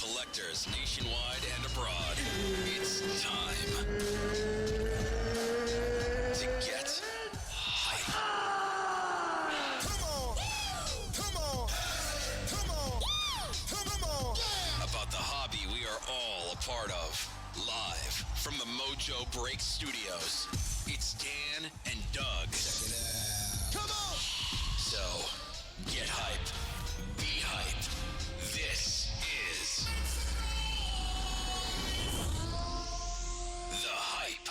collectors nationwide and abroad. It's time to get hype. Come on. About the hobby we are all a part of. Live from the Mojo Break Studios, it's Dan and Doug. Check it out. Come on. So, get hype. Be hype. This is The Hype.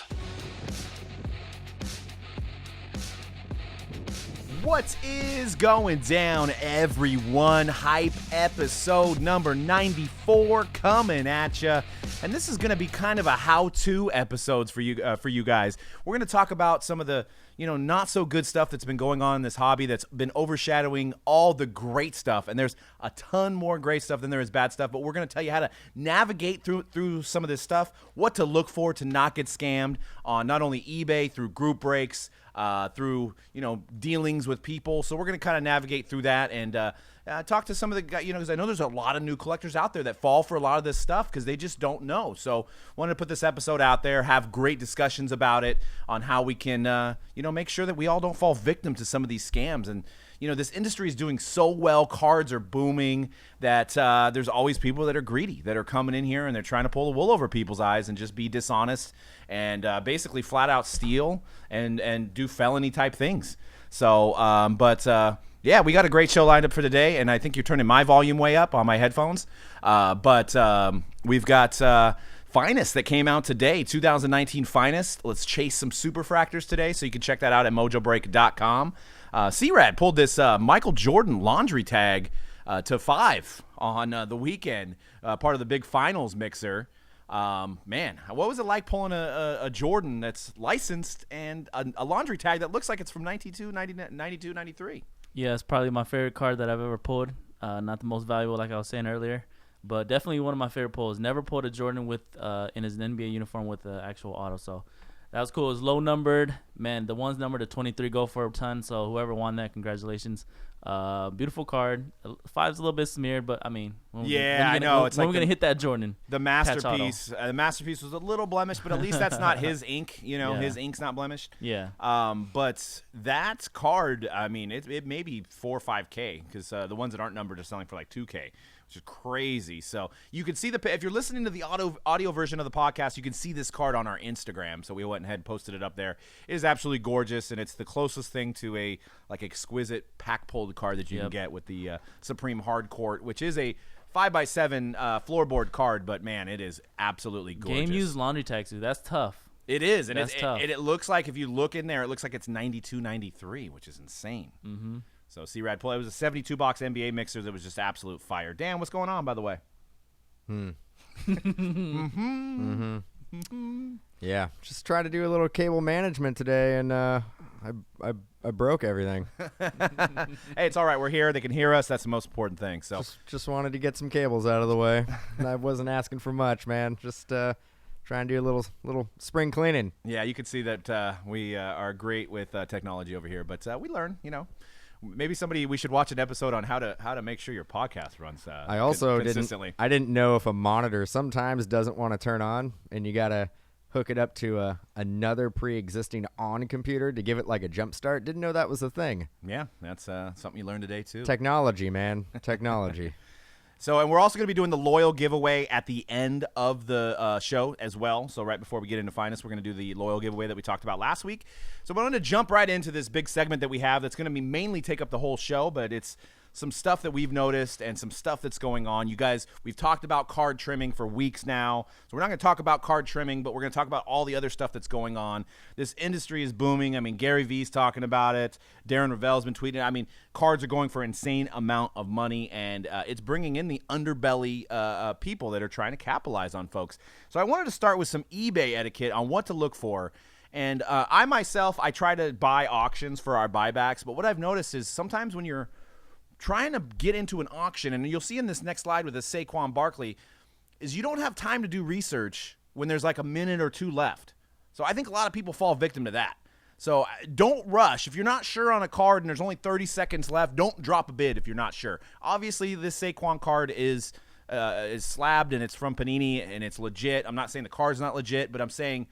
What is going down, everyone? Hype episode number 94 coming at you. And this is going to be kind of a how-to episodes for you guys. We're going to talk about some of the, not so good stuff that's been going on in this hobby that's been overshadowing all the great stuff. And there's a ton more great stuff than there is bad stuff. But we're going to tell you how to navigate through some of this stuff, what to look for to not get scammed on not only eBay, through group breaks, through, dealings with people. So we're going to kind of navigate through that and talk to some of the guys, because I know there's a lot of new collectors out there that fall for a lot of this stuff because they just don't know. So wanted to put this episode out there, have great discussions about it on how we can, make sure that we all don't fall victim to some of these scams. And, this industry is doing so well. Cards are booming that there's always people that are greedy, that are coming in here and they're trying to pull the wool over people's eyes and just be dishonest and basically flat out steal and do felony type things. So, yeah, we got a great show lined up for today, and I think you're turning my volume way up on my headphones. But we've got Finest that came out today, 2019 Finest. Let's chase some superfractors today, so you can check that out at mojobreak.com. C-Rad pulled this Michael Jordan laundry tag to 5 on the weekend, part of the big finals mixer. Man, what was it like pulling a Jordan that's licensed and a laundry tag that looks like it's from 92, 93? Yeah, it's probably my favorite card that I've ever pulled. Not the most valuable, like I was saying earlier, but definitely one of my favorite pulls. Never pulled a Jordan with in his NBA uniform with the actual auto, so that was cool. It was low numbered. Man, the one's numbered to 23 go for a ton, so whoever won that, congratulations. Beautiful card. 5's a little bit smeared, but I mean, I know. It's like we're gonna hit that Jordan. The masterpiece. The masterpiece was a little blemished, but at least that's not his ink. His ink's not blemished. Yeah. But that card, I mean, it may be 4 or 5K because the ones that aren't numbered are selling for like 2K. Which is crazy. So you can see if you're listening to the audio version of the podcast, you can see this card on our Instagram. So we went ahead and posted it up there. It is absolutely gorgeous, and it's the closest thing to a exquisite pack pulled card that you can get with the Supreme Hardcourt, which is a 5x7 floorboard card. But man, it is absolutely gorgeous. Game used laundry tag too. That's tough. It is, and that's tough. It looks like if you look in there, it looks like it's 92, 93, which is insane. Mm-hmm. So C-Rad play. It was a 72-box NBA mixer that was just absolute fire. Dan, what's going on, by the way? Yeah, just trying to do a little cable management today, and I broke everything. Hey, it's all right. We're here. They can hear us. That's the most important thing. So just wanted to get some cables out of the way. I wasn't asking for much, man. Just trying to do a little spring cleaning. Yeah, you can see that we are great with technology over here, but we learn, Maybe we should watch an episode on how to make sure your podcast runs I also consistently. I didn't know if a monitor sometimes doesn't want to turn on, and you got to hook it up to another pre-existing on computer to give it like a jump start. Didn't know that was a thing. Yeah, that's something you learned today too. Technology, man. Technology. So, and we're also going to be doing the loyal giveaway at the end of the show as well. So right before we get into Finest, we're going to do the loyal giveaway that we talked about last week. So we're going to jump right into this big segment that we have that's going to be mainly take up the whole show, but it's some stuff that we've noticed and some stuff that's going on. You guys, we've talked about card trimming for weeks now. So we're not going to talk about card trimming, but we're going to talk about all the other stuff that's going on. This industry is booming. I mean, Gary V's talking about it. Darren Ravel's been tweeting. I mean, cards are going for an insane amount of money, and it's bringing in the underbelly people that are trying to capitalize on folks. So I wanted to start with some eBay etiquette on what to look for. And I myself, I try to buy auctions for our buybacks, but what I've noticed is sometimes when you're trying to get into an auction, and you'll see in this next slide with the Saquon Barkley, is you don't have time to do research when there's like a minute or two left. So I think a lot of people fall victim to that. So don't rush. If you're not sure on a card and there's only 30 seconds left, don't drop a bid if you're not sure. Obviously, this Saquon card is is slabbed and it's from Panini and it's legit. I'm not saying the card's not legit, but I'm saying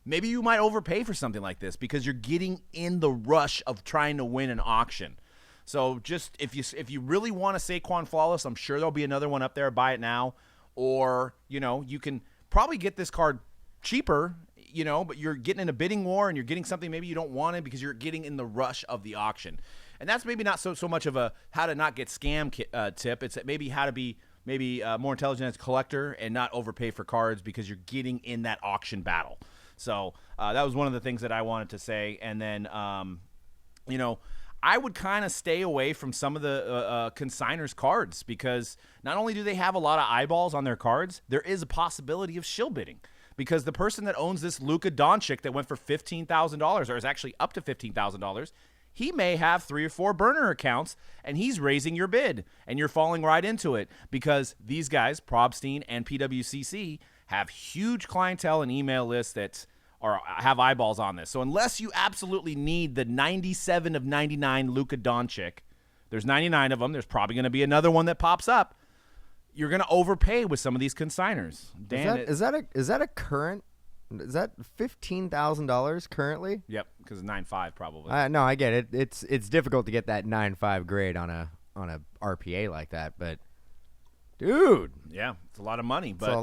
maybe you might overpay for something like this because you're getting in the rush of trying to win an auction. So just if you really want a Saquon Flawless, I'm sure there'll be another one up there. Buy it now, or you can probably get this card cheaper. But you're getting in a bidding war and you're getting something maybe you don't want it because you're getting in the rush of the auction. And that's maybe not so much of a how to not get scam tip. It's maybe how to be more intelligent as a collector and not overpay for cards because you're getting in that auction battle. So that was one of the things that I wanted to say. And then, I would kind of stay away from some of the consigners' cards because not only do they have a lot of eyeballs on their cards, there is a possibility of shill bidding. Because the person that owns this Luka Doncic that went for $15,000 or is actually up to $15,000, he may have 3 or 4 burner accounts, and he's raising your bid, and you're falling right into it because these guys, Probstein and PWCC, have huge clientele and email lists that have eyeballs on this. So unless you absolutely need the 97 of 99 Luka Doncic, there's 99 of them. There's probably going to be another one that pops up. You're going to overpay with some of these consigners. Dan, is that a current? Is that $15,000 currently? Yep, because it's 9.5 probably. No, I get it. It's difficult to get that 9.5 grade on a RPA like that, but dude, yeah, it's a lot of money. But it's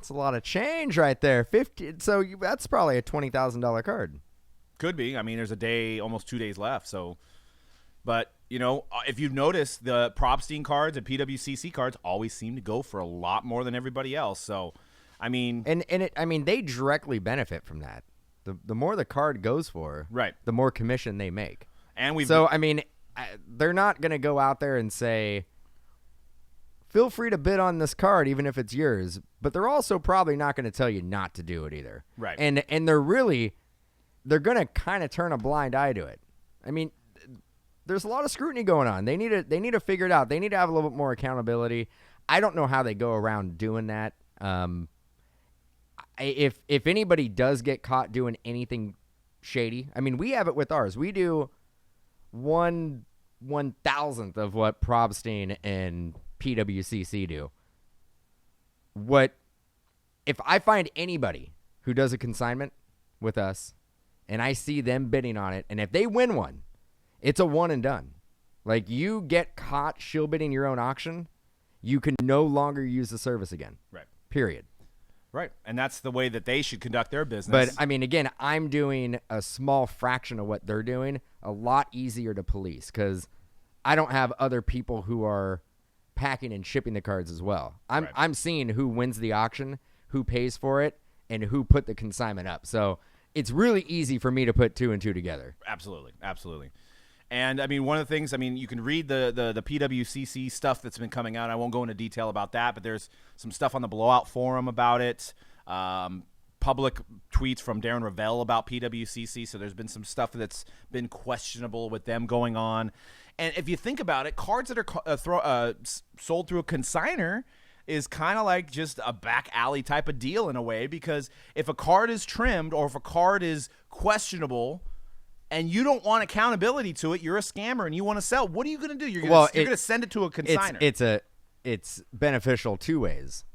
a lot of change right there. 50. So that's probably a $20,000 card. Could be. I mean, there's almost 2 days left. So, but if you've noticed, the Probstein cards and PWCC cards always seem to go for a lot more than everybody else. So, I mean, they directly benefit from that. The more the card goes for, right, the more commission they make. And they're not going to go out there and say, feel free to bid on this card even if it's yours, but they're also probably not going to tell you not to do it either. Right. And they're going to kind of turn a blind eye to it. I mean, there's a lot of scrutiny going on. They need to figure it out. They need to have a little bit more accountability. I don't know how they go around doing that. If anybody does get caught doing anything shady, I mean, we have it with ours. We do 1/1000th of what Probstein and PWCC do. If I find anybody who does a consignment with us and I see them bidding on it, and if they win one, it's a one and done. Like, you get caught shill bidding your own auction, you can no longer use the service again. Right. Period. Right. And that's the way that they should conduct their business. But, I mean, again, I'm doing a small fraction of what they're doing, a lot easier to police because I don't have other people who are packing and shipping the cards as well. I'm seeing who wins the auction, who pays for it, and who put the consignment up. So it's really easy for me to put 2 and 2 together. Absolutely. Absolutely. And, I mean, one of the things, you can read the PWCC stuff that's been coming out. I won't go into detail about that, but there's some stuff on the Blowout Forum about it, public tweets from Darren Ravel about PWCC, so there's been some stuff that's been questionable with them going on. And if you think about it, cards that are sold through a consigner is kind of like just a back alley type of deal in a way, because if a card is trimmed or if a card is questionable – and you don't want accountability to it, you're a scammer and you want to sell. What are you going to do? You're going to send it to a consignor. It's beneficial 2 ways.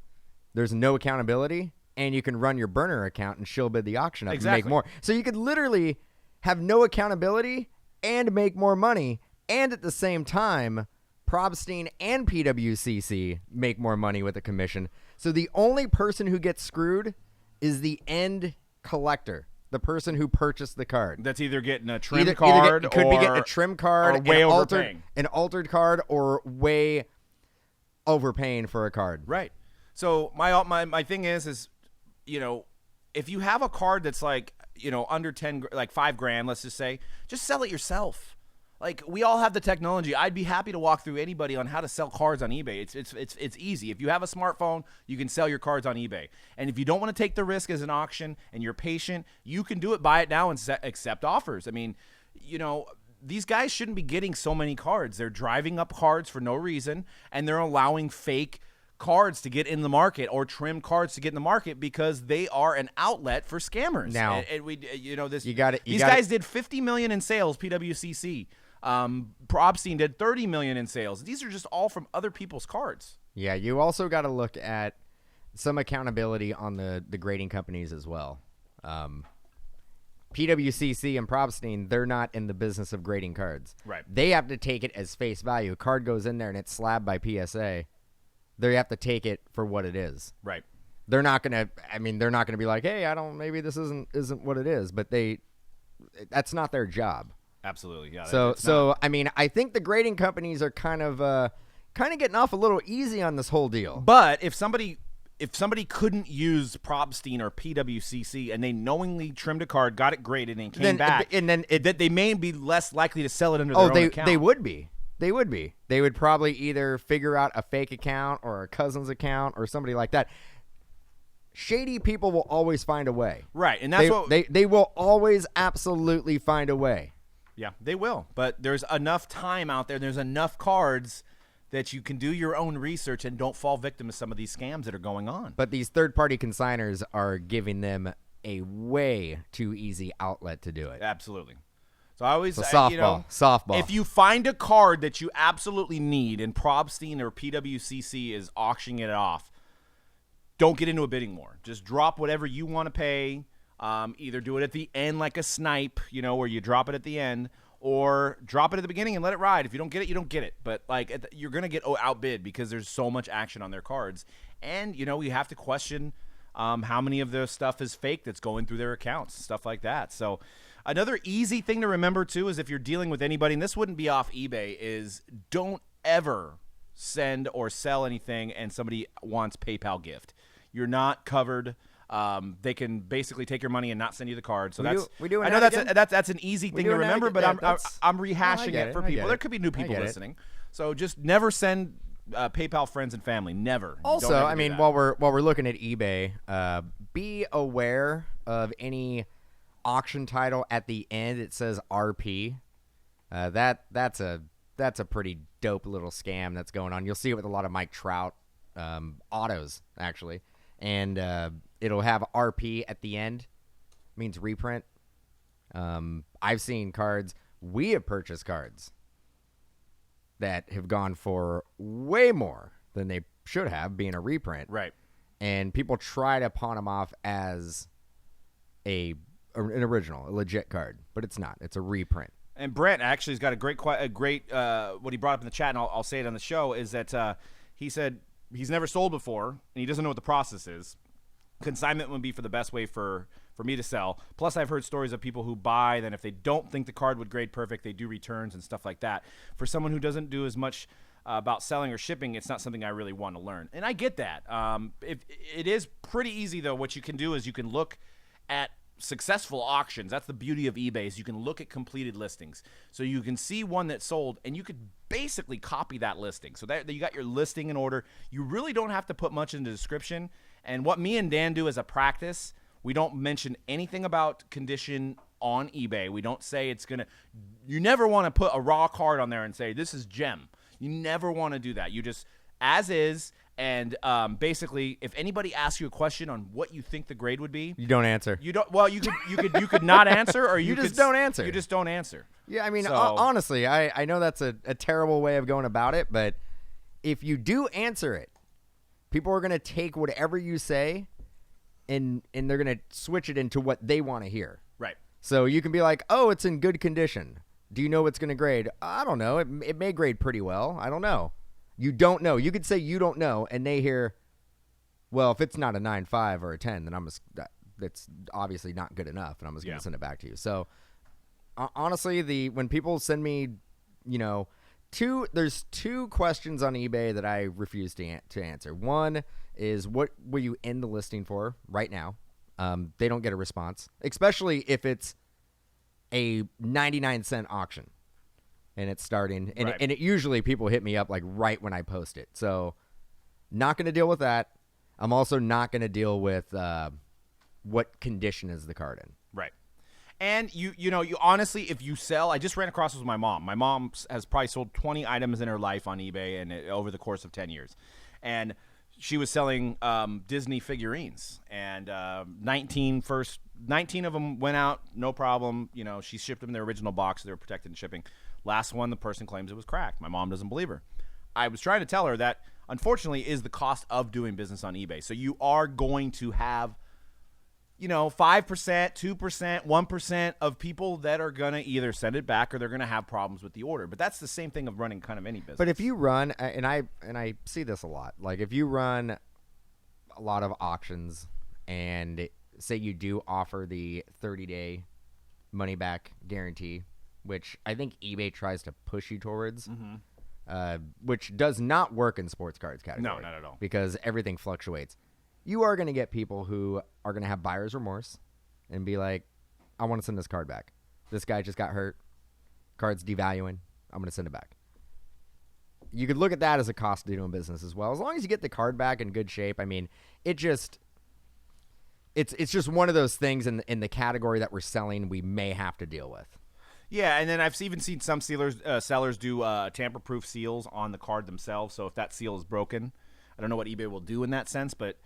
There's no accountability, and you can run your burner account and shill bid the auction up and make more. So you could literally have no accountability and make more money, and at the same time, Probstein and PWCC make more money with a commission. So the only person who gets screwed is the end collector. The person who purchased the card. That's either getting a trim card or could be getting a trim card, or way overpaying. An altered card, or way overpaying for a card. Right. So my thing is if you have a card that's like, under 10, like $5,000, let's just say, just sell it yourself. Like, we all have the technology. I'd be happy to walk through anybody on how to sell cards on eBay. It's easy. If you have a smartphone, you can sell your cards on eBay. And if you don't want to take the risk as an auction and you're patient, you can do it, buy it now, and accept offers. I mean, these guys shouldn't be getting so many cards. They're driving up cards for no reason, and they're allowing fake cards to get in the market or trim cards to get in the market because they are an outlet for scammers. Now, these guys did $50 million in sales, PWCC. Probstein did $30 million in sales. These are just all from other people's cards. Yeah, you also got to look at some accountability on the grading companies as well. PWCC and Probstein, they're not in the business of grading cards. Right. They have to take it as face value. A card goes in there and it's slabbed by PSA. They have to take it for what it is. Right. They're not gonna. I mean, they're not gonna be like, "Hey, maybe this isn't what it is." But that's not their job. Absolutely. Yeah. So I mean, I think the grading companies are kind of getting off a little easy on this whole deal. But if somebody couldn't use Probstein or PWCC and they knowingly trimmed a card, got it graded, and came back, that they may be less likely to sell it under their own account. They would be. They would be. They would probably either figure out a fake account or a cousin's account or somebody like that. Shady people will always find a way. Right, and that's what they will always absolutely find a way. Yeah, they will. But there's enough time out there. There's enough cards that you can do your own research and don't fall victim to some of these scams that are going on. But these third-party consigners are giving them a way too easy outlet to do it. Absolutely. So I always softball. If you find a card that you absolutely need and Probstein or PWCC is auctioning it off, don't get into a bidding war. Just drop whatever you want to pay. Either do it at the end like a snipe, where you drop it at the end, or drop it at the beginning and let it ride. If you don't get it, you don't get it. But you're going to get outbid because there's so much action on their cards. And, you have to question how many of their stuff is fake that's going through their accounts, stuff like that. So another easy thing to remember, too, is if you're dealing with anybody, and this wouldn't be off eBay, is don't ever send or sell anything and somebody wants PayPal gift. You're not covered. They can basically take your money and not send you the card. So I know that's an easy thing to remember, but I'm rehashing it for people. There could be new people listening. So just never send PayPal friends and family. Never. Also, I mean, while we're looking at eBay, be aware of any auction title at the end. It says RP. That's a pretty dope little scam that's going on. You'll see it with a lot of Mike Trout autos actually, and it'll have RP at the end. It means reprint. I've seen cards. We have purchased cards that have gone for way more than they should have, being a reprint. Right. And people try to pawn them off as an original, a legit card, but it's not. It's a reprint. And Brent actually has got a great what he brought up in the chat, and I'll say it on the show, is that he said he's never sold before, and he doesn't know what the process is. Consignment would be for the best way for me to sell. Plus, I've heard stories of people who buy, then if they don't think the card would grade perfect, they do returns and stuff like that. For someone who doesn't do as much about selling or shipping, it's not something I really want to learn. And I get that. It is pretty easy, though. What you can do is you can look at successful auctions. That's the beauty of eBay, is you can look at completed listings. So you can see one that sold, and you could basically copy that listing. So that you got your listing in order. You really don't have to put much in the description. And what me and Dan do as a practice, we don't mention anything about condition on eBay. We don't say it's going to – you never want to put a raw card on there and say, this is gem. You never want to do that. You just – as is. And basically, if anybody asks you a question on what you think the grade would be, you don't answer. You don't. Well, you could not answer, or you just don't answer. You just don't answer. Yeah, I mean, honestly, I know that's a terrible way of going about it, but if you do answer it, people are going to take whatever you say, and they're going to switch it into what they want to hear. Right. So you can be like, "Oh, it's in good condition. Do you know what's going to grade?" I don't know. It may grade pretty well. I don't know. You don't know. You could say you don't know, and they hear, well, if it's not a 9.5 or a 10, then that's obviously not good enough, and I'm just going to send it back to you. So, honestly, when people send me, there's two questions on eBay that I refuse to answer. One is, what were you in the listing for right now? They don't get a response, especially if it's a 99-cent auction. And it's starting, and, right. and it usually people hit me up like right when I post it. So, not going to deal with that. I'm also not going to deal with what condition is the card in. Right. And you honestly, if you sell, I just ran across this with my mom. My mom has probably sold 20 items in her life on eBay and over the course of 10 years, and she was selling Disney figurines, and 19 of them went out, no problem. She shipped them in their original box, so they were protected in shipping. Last one, the person claims it was cracked. My mom doesn't believe her. I was trying to tell her that unfortunately, is the cost of doing business on eBay. So you are going to have, 5%, 2%, 1% of people that are going to either send it back or they're going to have problems with the order. But that's the same thing of running kind of any business. But if you run, and I see this a lot, like if you run a lot of auctions and say you do offer the 30-day money-back guarantee, which I think eBay tries to push you towards, which does not work in sports cards category. No, not at all. Because everything fluctuates. You are going to get people who are going to have buyer's remorse and be like, I want to send this card back. This guy just got hurt. Card's devaluing. I'm going to send it back. You could look at that as a cost of doing business as well. As long as you get the card back in good shape, I mean, it's just one of those things in the category that we're selling we may have to deal with. Yeah, and then I've even seen some sellers do tamper-proof seals on the card themselves. So if that seal is broken, I don't know what eBay will do in that sense, but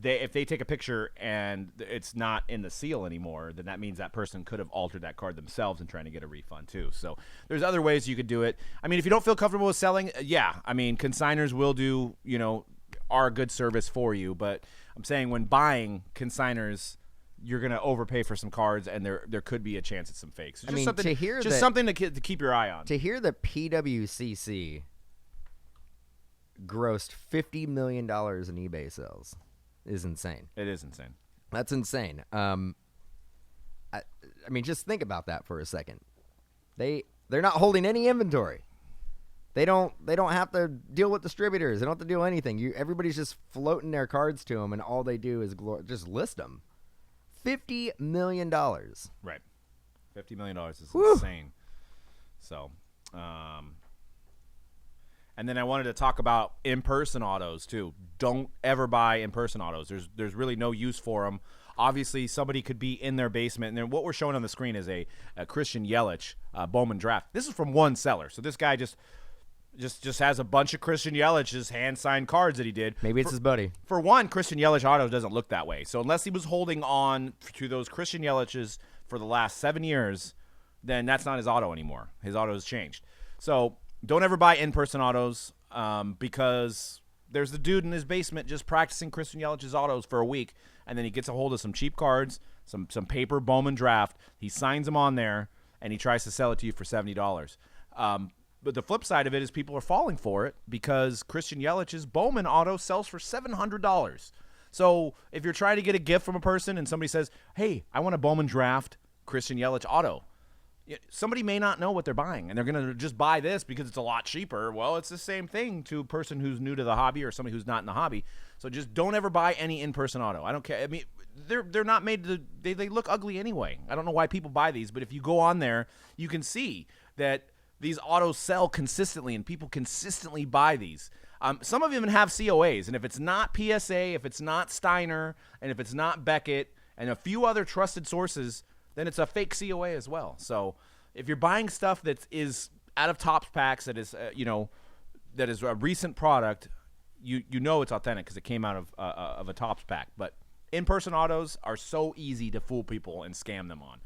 if they take a picture and it's not in the seal anymore, then that means that person could have altered that card themselves and trying to get a refund too. So there's other ways you could do it. I mean, if you don't feel comfortable with selling, consigners will do, are a good service for you. But I'm saying when buying consigners, you're going to overpay for some cards, and there could be a chance at some fakes. So something to keep your eye on. To hear that PWCC grossed $50 million in eBay sales is insane. It is insane. That's insane. I mean, just think about that for a second. They're not holding any inventory. They don't have to deal with distributors. They don't have to do anything. Everybody's just floating their cards to them, and all they do is just list them. $50 million. Right. $50 million is insane. So, and then I wanted to talk about in-person autos too. Don't ever buy in-person autos. There's really no use for them. Obviously, somebody could be in their basement. And then what we're showing on the screen is a Christian Yelich Bowman draft. This is from one seller. So this guy just has a bunch of Christian Yelich's hand-signed cards that he did. Maybe it's his buddy. For one, Christian Yelich auto doesn't look that way. So unless he was holding on to those Christian Yelich's for the last 7 years, then that's not his auto anymore. His auto has changed. So don't ever buy in-person autos because there's the dude in his basement just practicing Christian Yelich's autos for a week, and then he gets a hold of some cheap cards, some paper Bowman draft. He signs them on there, and he tries to sell it to you for $70. But the flip side of it is people are falling for it because Christian Yelich's Bowman auto sells for $700. So if you're trying to get a gift from a person and somebody says, hey, I want a Bowman draft Christian Yelich auto, somebody may not know what they're buying, and they're going to just buy this because it's a lot cheaper. Well, it's the same thing to a person who's new to the hobby or somebody who's not in the hobby. So just don't ever buy any in-person auto. I don't care. I mean, they're not made to – they look ugly anyway. I don't know why people buy these, but if you go on there, you can see that these autos sell consistently, and people consistently buy these. Some of them even have COAs, and if it's not PSA, if it's not Steiner, and if it's not Beckett, and a few other trusted sources – then it's a fake COA as well. So if you're buying stuff that is out of Topps packs, that is that is a recent product, you know it's authentic because it came out of a Topps pack. But in-person autos are so easy to fool people and scam them on.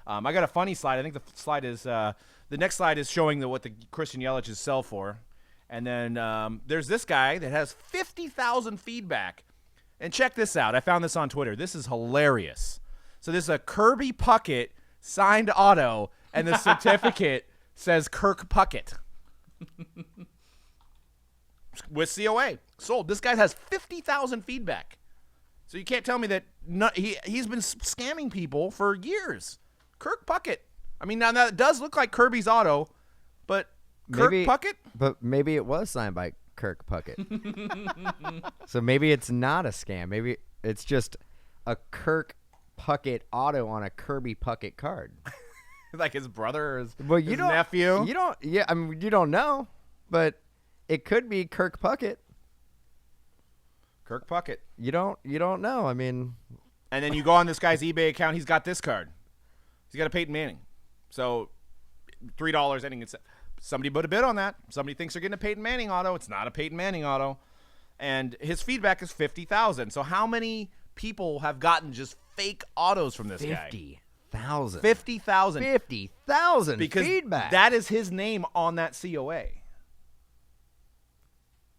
I got a funny slide. I think the slide is the next slide is showing what the Christian Yelich's sell for, and then there's this guy that has 50,000 feedback. And check this out. I found this on Twitter. This is hilarious. So this is a Kirby Puckett signed auto, and the certificate says Kirk Puckett with COA. Sold. This guy has 50,000 feedback. So you can't tell me that he's been scamming people for years. Kirk Puckett. I mean, now that does look like Kirby's auto, but Kirk Puckett? But maybe it was signed by Kirk Puckett. So maybe it's not a scam. Maybe it's just a Kirk Puckett auto on a Kirby Puckett card. Like his brother or his nephew? You don't know, but it could be Kirk Puckett. Kirk Puckett. You don't know. I mean, and then you go on this guy's eBay account, he's got this card. He's got a Peyton Manning. So $3 ending in somebody put a bid on that. Somebody thinks they're getting a Peyton Manning auto. It's not a Peyton Manning auto. And his feedback is 50,000. So how many people have gotten just fake autos from this guy? 50,000. 50,000. 50,000 because feedback. That is his name on that COA.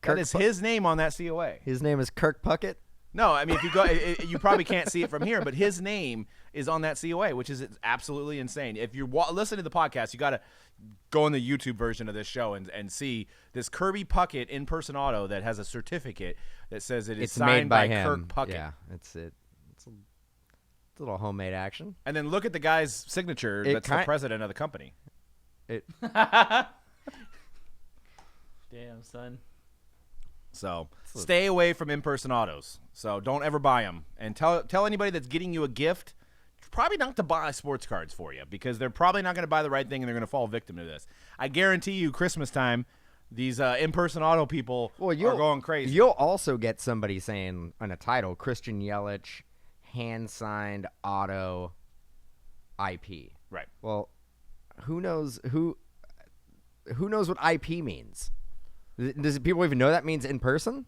That is his name on that COA. His name is Kirk Puckett? No, I mean, if you go, you probably can't see it from here, but his name is on that COA, which is absolutely insane. If you're listening to the podcast, you got to go on the YouTube version of this show and see this Kirby Puckett in-person auto that has a certificate that says it is signed by Kirk Puckett. Yeah, it's a little homemade action. And then look at the guy's signature that's the president of the company. Damn, son. So stay away from in-person autos. So don't ever buy them. And tell anybody that's getting you a gift probably not to buy sports cards for you, because they're probably not going to buy the right thing and they're going to fall victim to this. I guarantee you Christmas time, these in-person auto people are going crazy. You'll also get somebody saying on a title, Christian Yelich, hand-signed auto IP. Right. Well, who knows what IP means? Does people even know that means in person?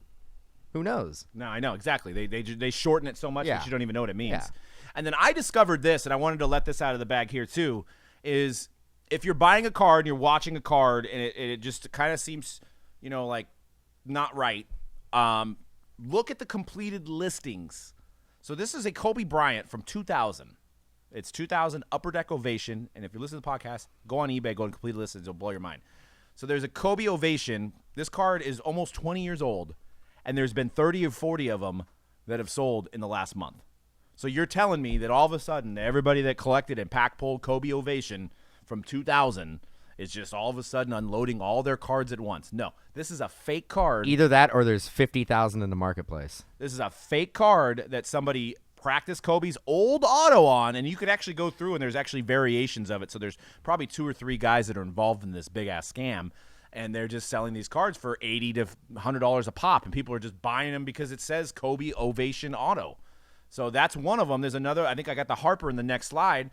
Who knows? No, I know exactly. They shorten it so much that you don't even know what it means. Yeah. And then I discovered this, and I wanted to let this out of the bag here too, is if you're buying a card and you're watching a card and it just kind of seems, like not right, look at the completed listings. So this is a Kobe Bryant from 2000. It's 2000 Upper Deck Ovation, and if you listen to the podcast, go on eBay, go to completed listings, it'll blow your mind. So there's a Kobe Ovation. This card is almost 20 years old, and there's been 30 or 40 of them that have sold in the last month. So you're telling me that all of a sudden everybody that collected and pack-pulled Kobe Ovation from 2000 is just all of a sudden unloading all their cards at once. No, this is a fake card. Either that or there's 50,000 in the marketplace. This is a fake card that somebody practiced Kobe's old auto on, and you could actually go through, and there's actually variations of it. So there's probably 2 or 3 guys that are involved in this big-ass scam, and they're just selling these cards for $80 to $100 a pop, and people are just buying them because it says Kobe Ovation Auto. So that's one of them. There's another. I think I got the Harper in the next slide.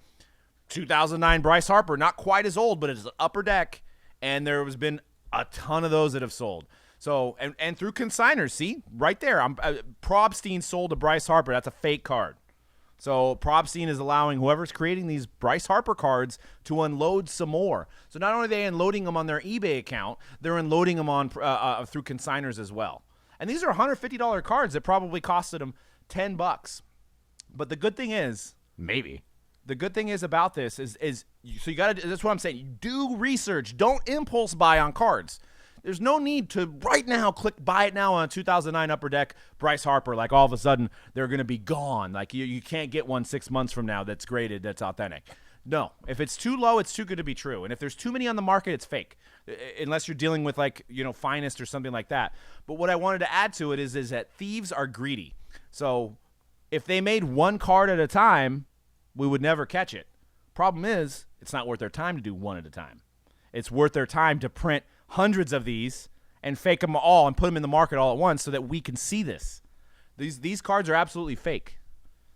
2009 Bryce Harper, not quite as old, but it's Upper Deck, and there has been a ton of those that have sold. So and through consigners, see right there, Probstein sold to Bryce Harper. That's a fake card. So Probstein is allowing whoever's creating these Bryce Harper cards to unload some more. So not only are they unloading them on their eBay account, they're unloading them on through consigners as well. And these are $150 cards that probably costed them $10. But the good thing is, the good thing is about this is so you got to. That's what I'm saying. You do research. Don't impulse buy on cards. There's no need to right now click buy it now on 2009 Upper Deck Bryce Harper. Like all of a sudden they're going to be gone. Like you can't get one 6 months from now that's graded, that's authentic. No, if it's too low, it's too good to be true. And if there's too many on the market, it's fake. Unless you're dealing with Finest or something like that. But what I wanted to add to it is that thieves are greedy. So if they made one card at a time, we would never catch it. Problem is, it's not worth their time to do one at a time. It's worth their time to print hundreds of these and fake them all and put them in the market all at once so that we can see this. These cards are absolutely fake.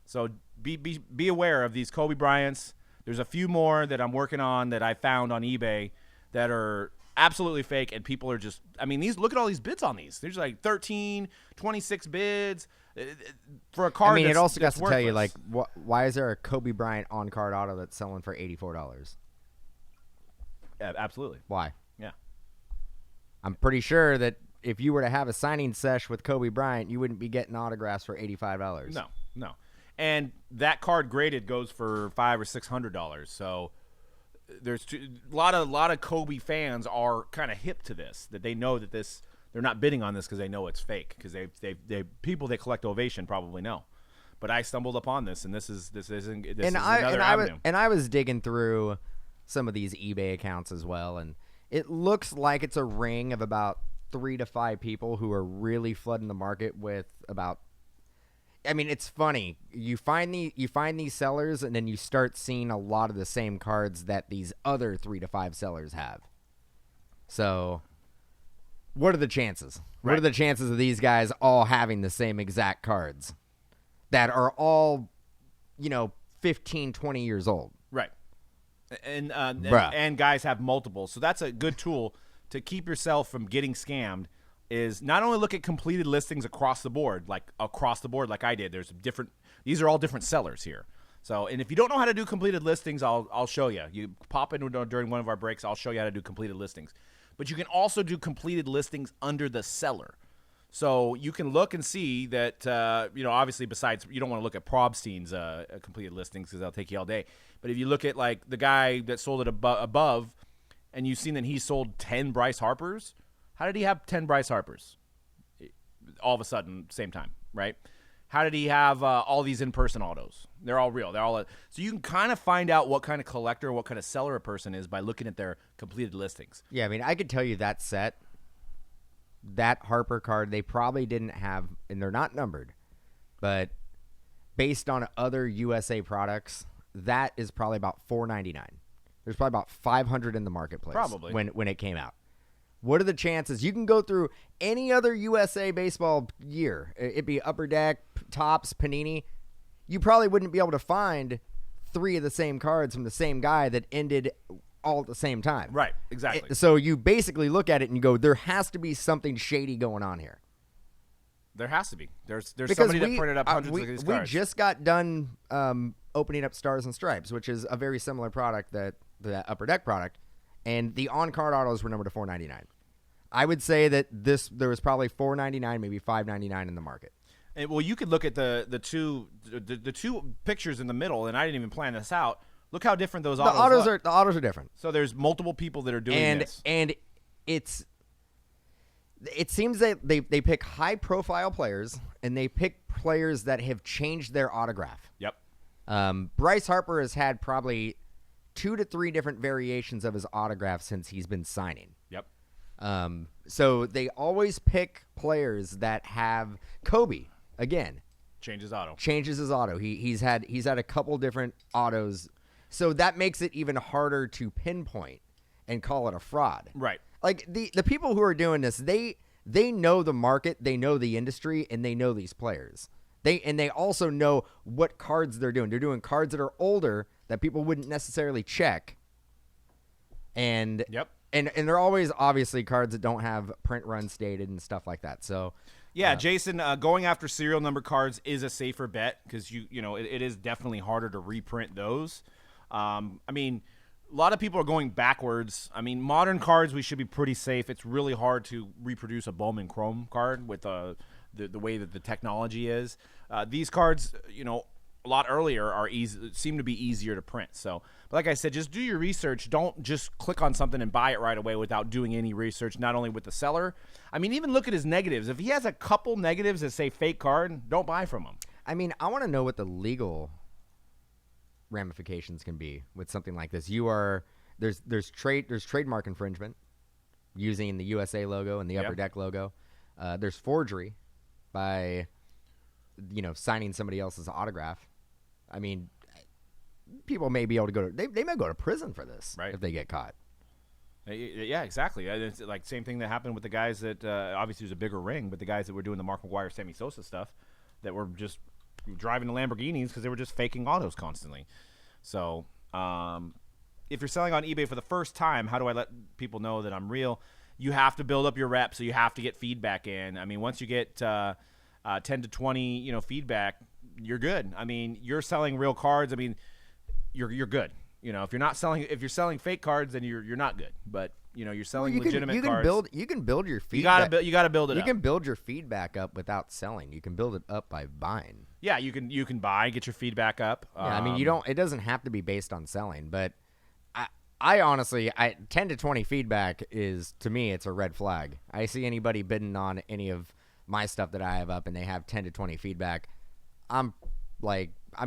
So be aware of these Kobe Bryants. There's a few more that I'm working on that I found on eBay that are absolutely fake, and people are just, look at all these bids on these. There's like 13, 26 bids for a card. It also got to tell you, like, why is there a Kobe Bryant on-card auto that's selling for $84? Yeah, absolutely. Why? Yeah. I'm pretty sure that if you were to have a signing sesh with Kobe Bryant, you wouldn't be getting autographs for $85. No. And that card graded goes for $500 or $600. So there's a lot of Kobe fans are kind of hip to this, that they know that they're not bidding on this because they know it's fake, because they people that collect Ovation probably know. But I stumbled upon this, and this is another avenue. I was digging through some of these eBay accounts as well, and it looks like it's a ring of about 3 to 5 people who are really flooding the market with about. It's funny. You find these sellers, and then you start seeing a lot of the same cards that these other 3 to 5 sellers have. So, what are the chances? Right. What are the chances of these guys all having the same exact cards that are all, 15, 20 years old? Right. And guys have multiple. So that's a good tool to keep yourself from getting scammed. Is not only look at completed listings across the board like I did. These are all different sellers here. So, and if you don't know how to do completed listings, I'll show you. You pop in during one of our breaks, I'll show you how to do completed listings. but you can also do completed listings under the seller. So you can look and see that, obviously besides, you don't want to look at Probstein's completed listings because they'll take you all day. But if you look at like the guy that sold it above and you've seen that he sold 10 Bryce Harpers, how did he have 10 Bryce Harpers all of a sudden, same time, right? How did he have all these in-person autos? They're all real. So you can kind of find out what kind of collector, what kind of seller a person is by looking at their completed listings. Yeah, I mean, I could tell you that set, that Harper card, they probably didn't have, and they're not numbered, but based on other USA products, that is probably about $4.99. There's probably about 500 in the marketplace. Probably. When it came out. What are the chances? You can go through any other USA baseball year. It'd be Upper Deck, Topps, Panini. You probably wouldn't be able to find 3 of the same cards from the same guy that ended all at the same time. Right, exactly. So you basically look at it and you go, there has to be something shady going on here. There has to be. There's Because somebody that printed up hundreds of these we cards. just got done opening up Stars and Stripes, which is a very similar product, that Upper Deck product, and the on-card autos were numbered to $4.99. I would say that there was probably $4.99, maybe $5.99 in the market. And, well, you could look at the two pictures in the middle, and I didn't even plan this out. Look how different those autos look. The autos are different. So there's multiple people that are doing this. And it seems that they pick high-profile players, and they pick players that have changed their autograph. Yep. Bryce Harper has had probably 2 to 3 different variations of his autograph since he's been signing. Yep. So they always pick players that have Kobe again. Changes his auto. He's had a couple different autos, so that makes it even harder to pinpoint and call it a fraud. Right. Like the people who are doing this, they know the market, they know the industry, and they know these players. They also know what cards they're doing. They're doing cards that are older that people wouldn't necessarily check. And yep. And they're always obviously cards that don't have print run stated and stuff like that. So yeah, Jason, going after serial number cards is a safer bet because it is definitely harder to reprint those. I mean, a lot of people are going backwards. I mean, modern cards we should be pretty safe. It's really hard to reproduce a Bowman Chrome card with the way that the technology is. These cards, a lot earlier seem to be easier to print. So, but like I said, just do your research. Don't just click on something and buy it right away without doing any research, not only with the seller. I mean, even look at his negatives. If he has a couple negatives that say fake card, don't buy from him. I mean, I want to know what the legal ramifications can be with something like this. There's trademark infringement using the USA logo and the Upper Deck logo. There's forgery by signing somebody else's autograph. I mean, people may be able to they may go to prison for this, right, if they get caught. Yeah, exactly. It's like same thing that happened with the guys that obviously it was a bigger ring, but the guys that were doing the Mark McGwire, Sammy Sosa stuff that were just driving the Lamborghinis because they were just faking autos constantly. So if you're selling on eBay for the first time, how do I let people know that I'm real? You have to build up your rep, so you have to get feedback in. I mean, once you get 10 to 20 feedback, you're good. I mean, you're selling real cards. I mean, you're good. If you're selling fake cards, then you're not good. But you're selling legitimate cards. You can build your feedback. You got to build it up. You can build your feedback up without selling. You can build it up by buying. Yeah, you can buy, get your feedback up. Yeah, I mean, it doesn't have to be based on selling, but I honestly 10 to 20 feedback is, to me, it's a red flag. I see anybody bidding on any of my stuff that I have up and they have 10 to 20 feedback, I'm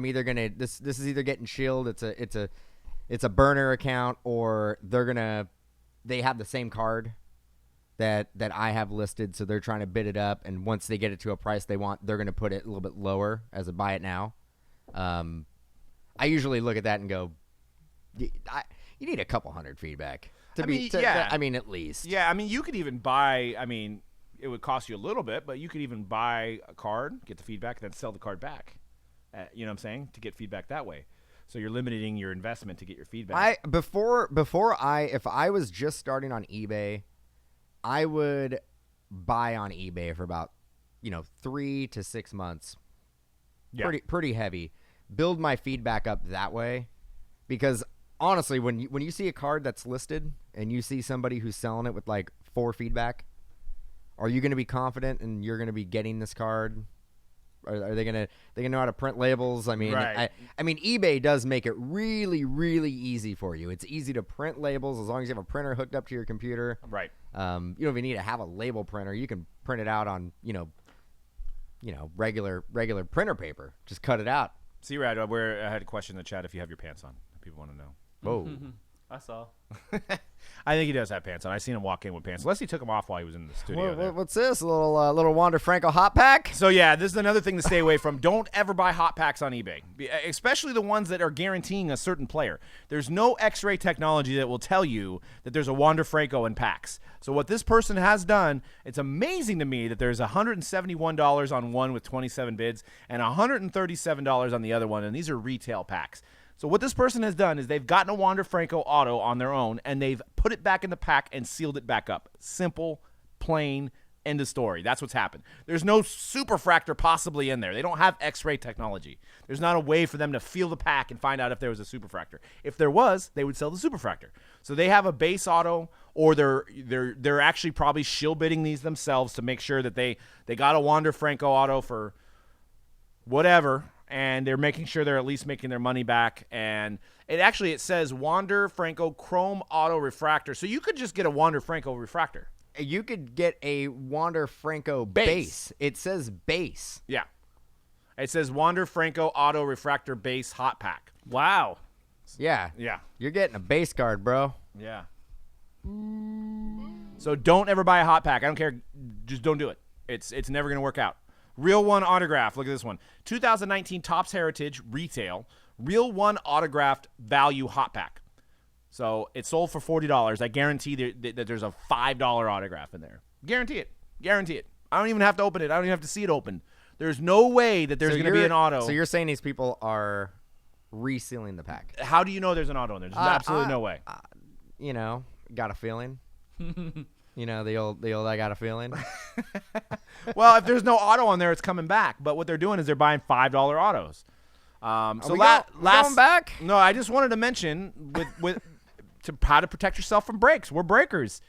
either gonna this is either getting shilled, it's a burner account, or they have the same card that I have listed, so they're trying to bid it up, and once they get it to a price they want, they're gonna put it a little bit lower as a buy it now. I usually look at that and go, you need a couple hundred feedback at least. Yeah, I mean, you could even buy. I mean, it would cost you a little bit, but you could even buy a card, get the feedback, then sell the card back. You know what I'm saying? To get feedback that way. So you're limiting your investment to get your feedback. If I was just starting on eBay, I would buy on eBay for about 3 to 6 months. Yeah. Pretty heavy. Build my feedback up that way, because honestly, when you see a card that's listed and you see somebody who's selling it with like 4 feedback, are you going to be confident and you're going to be getting this card? Are they going to know how to print labels? I mean, right. I mean, eBay does make it really, really easy for you. It's easy to print labels as long as you have a printer hooked up to your computer. Right. You don't even need to have a label printer. You can print it out on, regular printer paper. Just cut it out. C-Rad, I had a question in the chat if you have your pants on. People want to know. Whoa. I saw. I think he does have pants on. I seen him walk in with pants. Unless he took them off while he was in the studio. What's this? A little Wander Franco hot pack? So, yeah, this is another thing to stay away from. Don't ever buy hot packs on eBay, especially the ones that are guaranteeing a certain player. There's no X-ray technology that will tell you that there's a Wander Franco in packs. So what this person has done, it's amazing to me that there's $171 on one with 27 bids and $137 on the other one, and these are retail packs. So what this person has done is they've gotten a Wander Franco auto on their own, and they've put it back in the pack and sealed it back up. Simple, plain, end of story. That's what's happened. There's no superfractor possibly in there. They don't have X-ray technology. There's not a way for them to feel the pack and find out if there was a superfractor. If there was, they would sell the superfractor. So they have a base auto, or they're actually probably shill bidding these themselves to make sure that they got a Wander Franco auto for whatever, and they're making sure they're at least making their money back. And it says Wander Franco Chrome Auto Refractor. So you could just get a Wander Franco refractor. You could get a Wander Franco base. It says base. Yeah. It says Wander Franco Auto Refractor Base Hot Pack. Wow. Yeah. Yeah. You're getting a base card, bro. Yeah. So don't ever buy a hot pack. I don't care. Just don't do it. It's never going to work out. Real One autograph. Look at this one. 2019 Topps Heritage Retail. Real One autographed value hot pack. So it sold for $40. I guarantee that there's a $5 autograph in there. Guarantee it. Guarantee it. I don't even have to open it. I don't even have to see it open. There's no way that there's going to be an auto. So you're saying these people are resealing the pack? How do you know there's an auto in there? There's absolutely no way. Got a feeling. The old I got a feeling. Well, if there's no auto on there, it's coming back. But what they're doing is they're buying $5 autos. So going back? No, I just wanted to mention with how to protect yourself from breaks. We're breakers.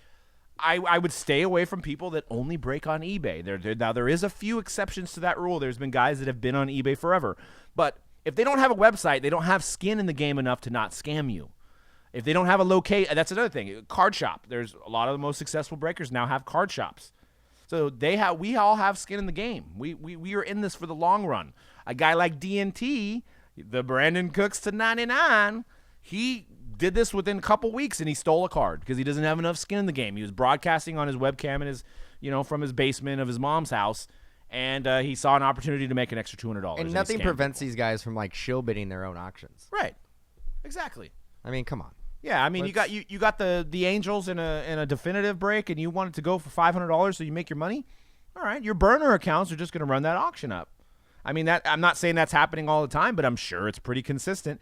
I would stay away from people that only break on eBay. Now, there is a few exceptions to that rule. There's been guys that have been on eBay forever. But if they don't have a website, they don't have skin in the game enough to not scam you. If they don't have a location, that's another thing. Card shop. There's a lot of the most successful breakers now have card shops. So we all have skin in the game. We are in this for the long run. A guy like DNT, the Brandon Cooks to 99, he did this within a couple weeks and he stole a card because he doesn't have enough skin in the game. He was broadcasting on his webcam in his, from his basement of his mom's house, and he saw an opportunity to make an extra $200. And nothing prevents these guys from like shill bidding their own auctions. Right. Exactly. I mean, come on. Yeah, I mean, you got the Angels in a definitive break, and you want it to go for $500 so you make your money. All right, your burner accounts are just going to run that auction up. I mean, I'm not saying that's happening all the time, but I'm sure it's pretty consistent.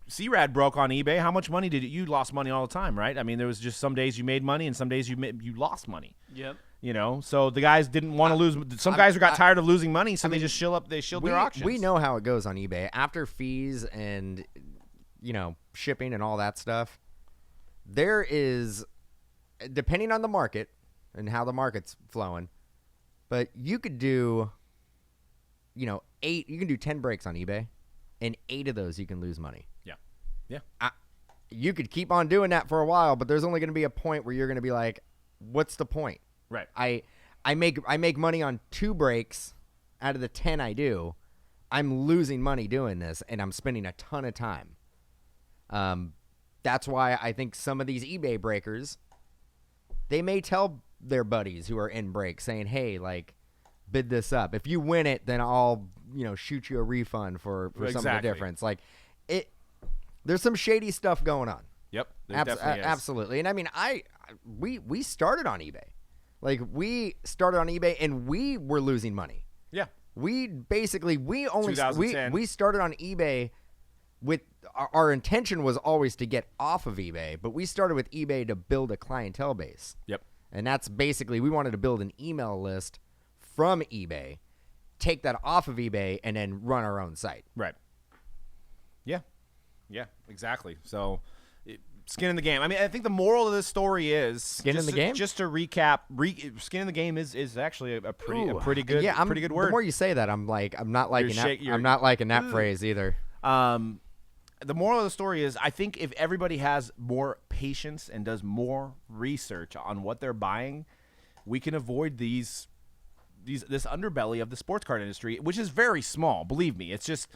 C-Rad broke on eBay. How much money did you lost money all the time, right? I mean, there was just some days you made money and some days you lost money. Yep. So the guys didn't want to lose. Some guys got tired of losing money, so they just shilled their auctions. We know how it goes on eBay after fees and shipping and all that stuff. There is, depending on the market and how the market's flowing, but you could do, 8. You can do 10 breaks on eBay, and 8 of those you can lose money. Yeah. You could keep on doing that for a while, but there's only going to be a point where you're going to be like, what's the point? Right. I make money on 2 breaks out of the 10 I do. I'm losing money doing this, and I'm spending a ton of time. That's why I think some of these eBay breakers, they may tell their buddies who are in break saying, hey, like, bid this up. If you win it, then I'll, shoot you a refund for some of the difference. Like, there's some shady stuff going on. Yep. Definitely is. Absolutely. And I mean, we started on eBay. Like, we started on eBay and we were losing money. Yeah. We started on eBay with our intention was always to get off of eBay, but we started with eBay to build a clientele base. Yep. And that's basically, we wanted to build an email list from eBay, take that off of eBay, and then run our own site. Right. Yeah. Yeah, exactly. So, skin in the game. I mean, I think the moral of this story is skin in the game. Just to recap, skin in the game is actually a pretty good pretty good word. The more you say that, I'm not liking that phrase either. The moral of the story is, I think if everybody has more patience and does more research on what they're buying, we can avoid this underbelly of the sports card industry, which is very small. Believe me, it's just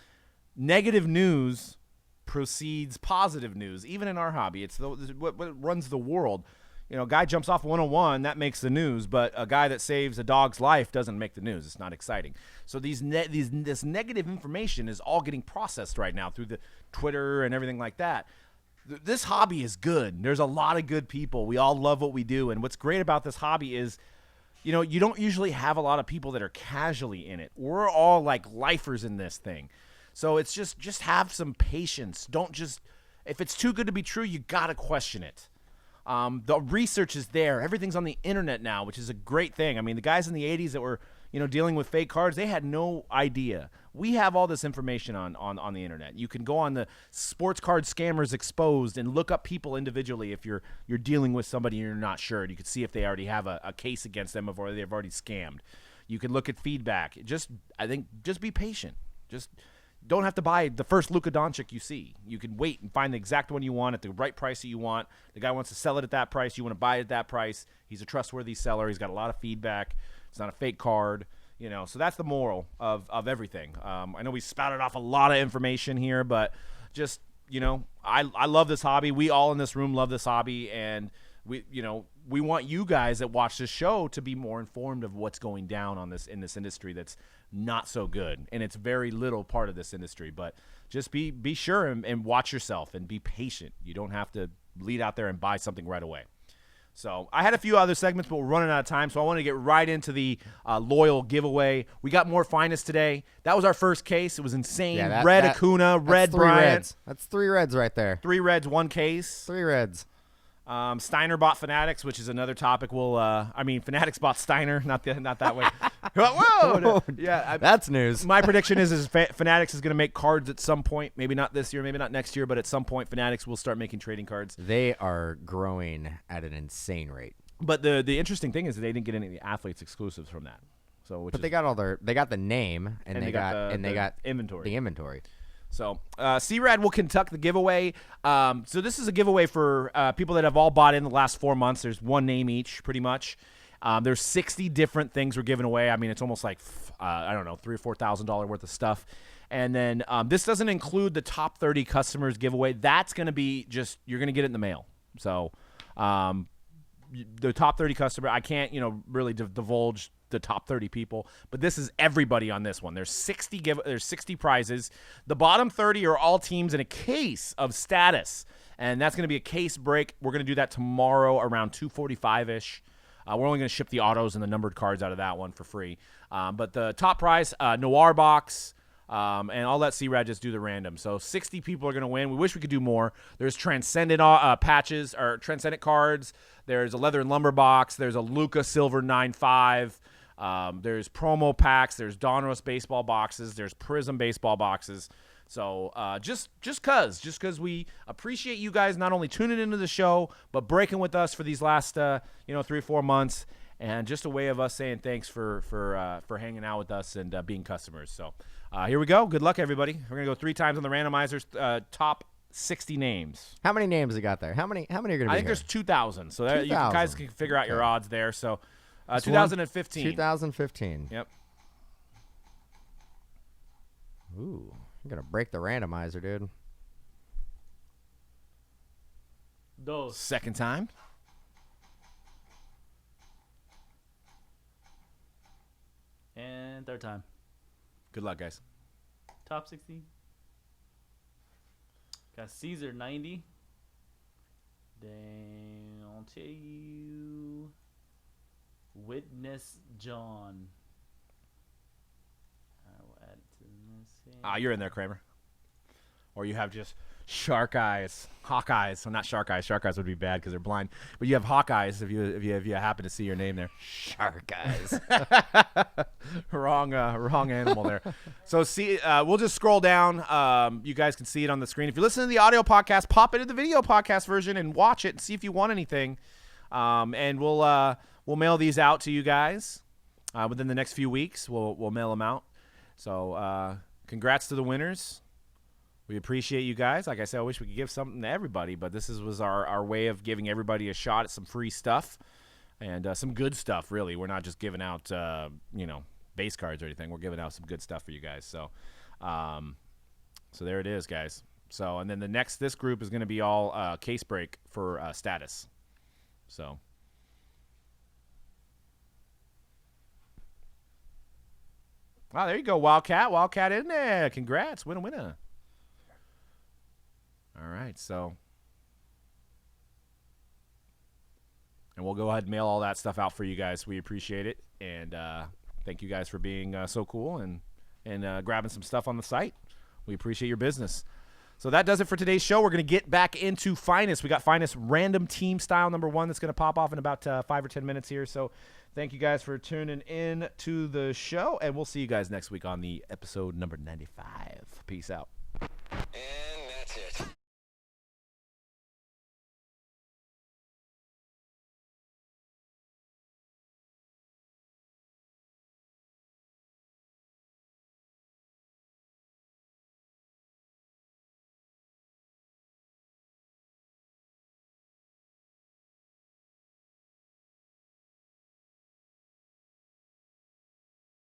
negative news precedes positive news. Even in our hobby, it's what runs the world. You know, a guy jumps off 101, that makes the news, but a guy that saves a dog's life doesn't make the news. It's not exciting. So this negative information is all getting processed right now through the Twitter and everything like that. This hobby is good. There's a lot of good people. We all love what we do, and what's great about this hobby is, you know, you don't usually have a lot of people that are casually in it. We're all like lifers in this thing. So it's just have some patience. Don't just, if it's too good to be true, you got to question it. The research is there. Everything's on the internet now, which is a great thing. I mean, the guys in the 80s that were, you know, dealing with fake cards, they had no idea. We have all this information on the internet. You can go on the Sports Card Scammers Exposed and look up people individually if you're dealing with somebody and you're not sure. You can see if they already have a case against them or they've already scammed. You can look at feedback. I think just be patient. Just don't have to buy the first Luka Doncic you see. You can wait and find the exact one you want at the right price that you want. The guy wants to sell it at that price. You want to buy it at that price. He's a trustworthy seller. He's got a lot of feedback. It's not a fake card. You know, so that's the moral of everything. I know we spouted off a lot of information here, but just, you know, I love this hobby. We all in this room love this hobby, and we want you guys that watch this show to be more informed of what's going down in this industry that's not so good, and it's very little part of this industry. But just be sure and watch yourself and be patient. You don't have to lead out there and buy something right away. So I had a few other segments, but we're running out of time, so I want to get right into the loyal giveaway. We got more Finest today. That was our first case. It was insane. Yeah, red Acuna, red Bryant. Reds. That's 3 reds right there. 3 reds, 1 case. 3 reds. Steiner bought Fanatics, which is another topic. Fanatics bought Steiner, not that way. Whoa! No. Yeah, that's news. My prediction is Fanatics is going to make cards at some point. Maybe not this year, maybe not next year, but at some point, Fanatics will start making trading cards. They are growing at an insane rate. But the interesting thing is that they didn't get any of the athletes exclusives from that. They got the name and they got inventory. The inventory. So C-Rad will conduct the giveaway. So this is a giveaway for people that have all bought in the last 4 months. There's 1 name each, pretty much. There's 60 different things we're giving away. I mean, it's almost like, $3,000 or $4,000 worth of stuff. And then this doesn't include the top 30 customers giveaway. That's going to be you're going to get it in the mail. So the top 30 customer, I can't, really divulge the top 30 people, but this is everybody on this one. There's 60 prizes. The bottom 30 are all teams in a case of status, and that's going to be a case break. We're going to do that tomorrow around 2:45ish. We're only going to ship the autos and the numbered cards out of that one for free. But the top prize, Noir box, and I'll let C-Rad just do the random. So 60 people are going to win. We wish we could do more. There's Transcendent patches or Transcendent cards. There's a Leather and Lumber box. There's a Luka Silver 9.5. There's promo packs. There's Donruss baseball boxes. There's Prism baseball boxes. So just because we appreciate you guys not only tuning into the show, but breaking with us for these last 3 or 4 months, and just a way of us saying thanks for hanging out with us and being customers. So here we go. Good luck, everybody. We're gonna go 3 times on the randomizers. Top 60 names. How many names you got there? How many are gonna be? I think there's 2,000. So you guys can figure out your odds there. So 2015. 2015. Yep. Ooh, I'm gonna break the randomizer, dude. Those. Second time. And third time. Good luck, guys. Top 60. Got Caesar 90. Then I'll tell you. Witness John. I will add it to this. You're in there, Kramer. Or you have just Shark eyes, hawk eyes. So not shark eyes. Shark eyes would be bad because they're blind. But you have hawk eyes if you happen to see your name there. Shark eyes. wrong animal there. So see, we'll just scroll down. You guys can see it on the screen. If you're listening to the audio podcast, pop into the video podcast version and watch it and see if you want anything. And we'll mail these out to you guys within the next few weeks. We'll mail them out. So congrats to the winners. We appreciate you guys. Like I said, I wish we could give something to everybody, but this was our way of giving everybody a shot at some free stuff and some good stuff, really. We're not just giving out, base cards or anything. We're giving out some good stuff for you guys. So so there it is, guys. So, and then this group is going to be all case break for status. So. Wow, there you go, Wildcat. Wildcat in there. Congrats. Winner. All right, so. And we'll go ahead and mail all that stuff out for you guys. We appreciate it. And thank you guys for being so cool and grabbing some stuff on the site. We appreciate your business. So that does it for today's show. We're going to get back into Finest. We got Finest Random Team Style #1 that's going to pop off in about 5 or 10 minutes here. So thank you guys for tuning in to the show. And we'll see you guys next week on the episode number 95. Peace out. And that's it.